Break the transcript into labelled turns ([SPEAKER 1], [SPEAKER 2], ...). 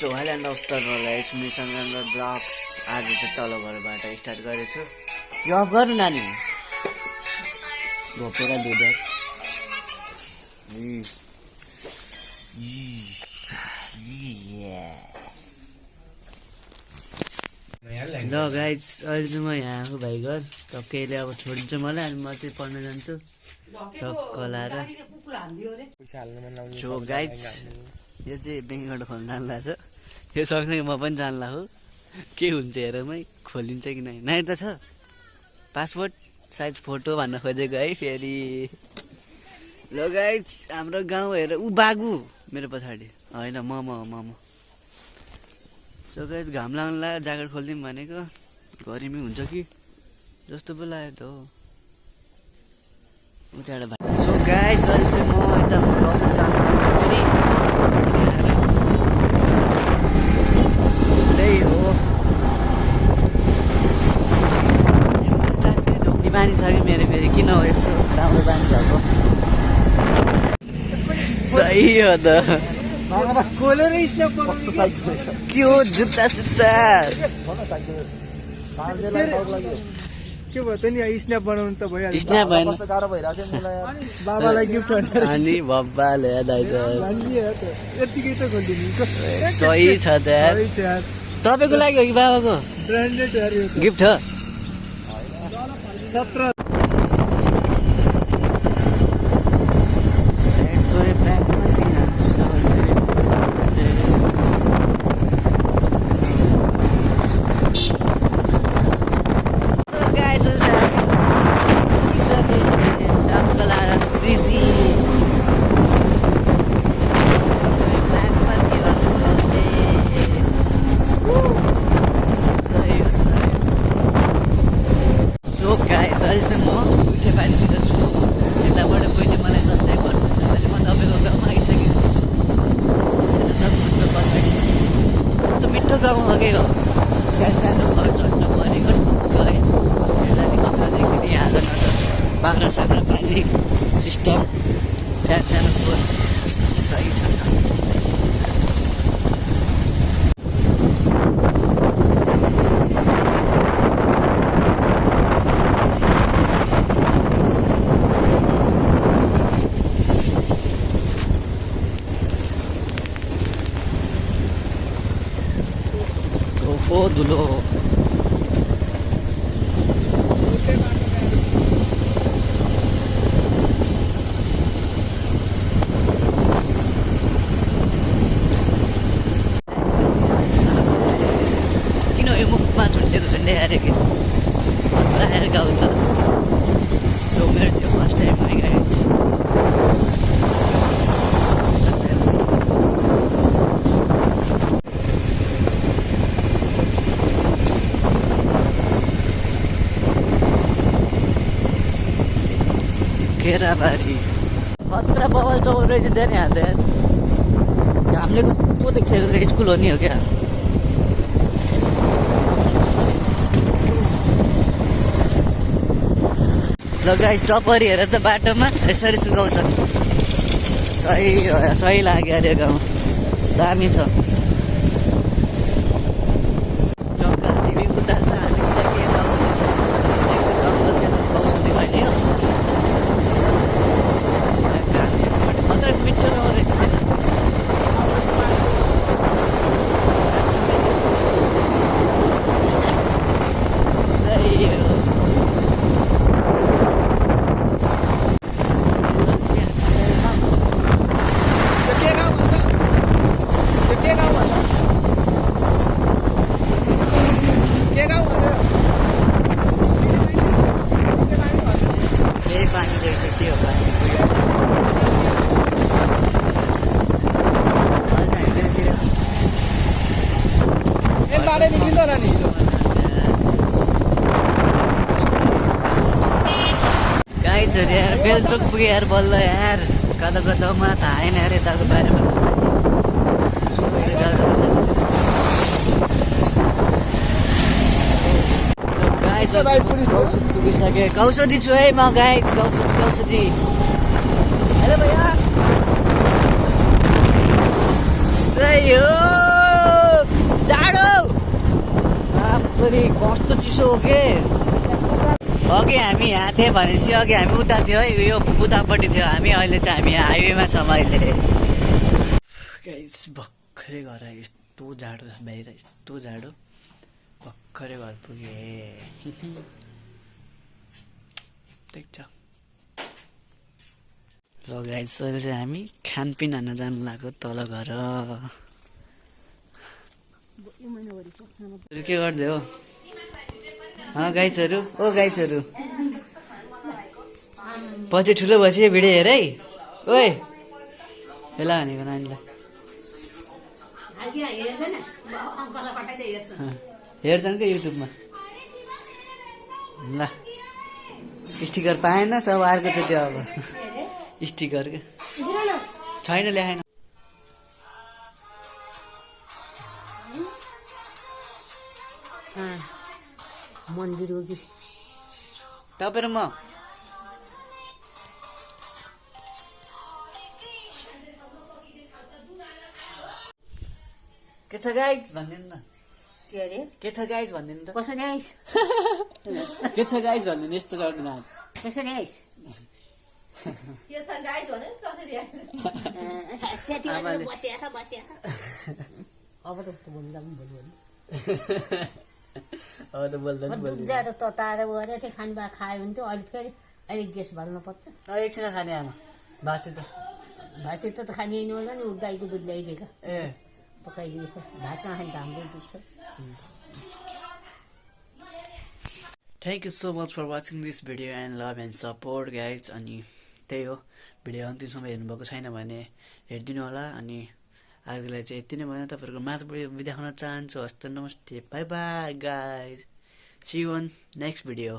[SPEAKER 1] So hello नमस्कार स्मृतिसँग blogs आज चाहिँ तल घरबाट स्टार्ट गरेछु। यो अफ गर्नु नानी घोपेर दुधर ल गाइज अहिले चाहिँ म यहाँ आएको भाइ घर टक्कैले अब छोडिन्छ मलाई अनि म चाहिँ पढ्न जान्छु टक्क लाएर। सो गाइज यो चाहिँ ब्याङ्क एकाउन्ट खोल्न जान्ला छ, यो सँगसँगै म पनि जान्ला हो के हुन्छ हेरौँ है खोलिन्छ कि नै। नाइ त छ पासपोर्ट साइज फोटो भन्न खोजेको है फेरि। ल गाइज हाम्रो गाउँ हेर ऊ बागु मेरो पछाडि होइन मम। सो गाइज घाम लाग्नुला ज्याकेट खोलिदिउँ भनेको गरिमी हुन्छ कि जस्तो पो लाग्यो त हो उताबाट भाइ। सो गाइज अहिले चाहिँ म यता कौशल जानु फेरि त्यही हो ढोक्ने बानी छ कि मेरो फेरि किन हो यस्तो राम्रो बानी भएको सही हो त के हो जुत्ता सुत्ता
[SPEAKER 2] के भयो त नि स्न्याप बनाउनु त भइहाल्यो।
[SPEAKER 1] स्न्याप भएन
[SPEAKER 2] बाबालाई गिफ्ट
[SPEAKER 1] अनि बब्बाले
[SPEAKER 2] यतिकै त खोलिदिनु
[SPEAKER 1] सही छ त तपाईँको लागि हो कि बाबाको
[SPEAKER 2] ब्रान्डेड
[SPEAKER 1] गिफ्ट हो
[SPEAKER 2] 17
[SPEAKER 1] अहिले चाहिँ म उठे बारीतिर छु। यताबाट कोहीले मलाई सब्सक्राइब गर्नुहुन्छ भने म तपाईँको गाउँमा आइसकेँ सक्नुहुन्छ पछाडि। कस्तो मिठो गाउँ हो क्या सानो घर चढ्नु परेको है हेर्दा नि कतादेखि नि आज न त बाख्रा साख्रा पाल्ने सिस्टम सानो खोर सही छ। ओ धुलो किन यो मुखमा झुन्डेको झुन्डे आएर कि आएर गाउँ त। सो मेरो चाहिँ फर्स्ट टाइम आइगएको केराबारी खतरा बबल चौर रहेछ त्यहाँ नि हात हामीले कस्तो त खेलेको स्कुल हो नि हो क्या। ल गाइस टपरी हेर त बाटोमा यसरी सुकाउँछ सही लाग्यो अरे गाउँ दामी छ। गाइज यार बेलचोक पुग्यो यार बल्ल यार कता कतामा थाहा आएन यार यताको बारेमा। पुगिसकेँ कौसदी छु है म गाइज कौसदी। हेलो भैया सही हो आम्माभरि कस्तो चिसो हो के अघि हामी यहाँ थियौँ भनेपछि अघि हामी उता थियो है यो उतापट्टि थियो हामी अहिले चाहिँ हामी यहाँ हाइवेमा छौँ अहिले गाइस भर्खरै घर आयो यस्तो जाडो छ बाहिर यस्तो जाडो भर्खरै घर पुगे ठिक छ ल गाइस अहिले चाहिँ हामी खानपिन हान्न जानु लाग्यो तल घर के गर्दै हो गाइजहरू ओ गाइजहरू पछि ठुलो भएपछि भिडियो हेर है ओए हेला भनेको नानीलाई हेर्छन् क्या युट्युबमा ल स्टिकर पाएन सब अर्कोचोटि अब स्टिकर क्या छैन ल्याएन
[SPEAKER 3] मन्दिर हो कि
[SPEAKER 1] तपाईँ र म के छ गाइज भनिदिनु न
[SPEAKER 3] के अरे
[SPEAKER 1] के छ गाइज भनिदिनु त
[SPEAKER 3] कसरी आइस
[SPEAKER 1] के छ गाइज भनिदिनु यस्तो गर्नु न
[SPEAKER 3] कसरी आइस
[SPEAKER 1] आमाले।
[SPEAKER 3] अब त बोल्दा पनि बोल्नु
[SPEAKER 1] अब त बोल्दा नि
[SPEAKER 3] दुध ल्याएर तताएर गएर त्यो खानबा खायो भने चाहिँ अहिले फेरि अहिले ग्यास बाल्नु पर्छ
[SPEAKER 1] एकछिन खाने आमा बाँच्यो त
[SPEAKER 3] भाषा त खानिएन होला नि गाईको दुध ल्याइदिएको
[SPEAKER 1] ए
[SPEAKER 3] पकाइदिएको भात नखाने त हाम्रो दुध छ
[SPEAKER 1] thank you so much for watching this video and love and support guys अनि त्यही हो भिडियो अन्तिमसम्म हेर्नुभएको छैन भने हेरिदिनु होला अनि आजलाई चाहिँ यति नै भयो तपाईँहरूको माझबाट बिदा हुन चाहन्छु हस्त नमस्ते bye bye guys see you on next video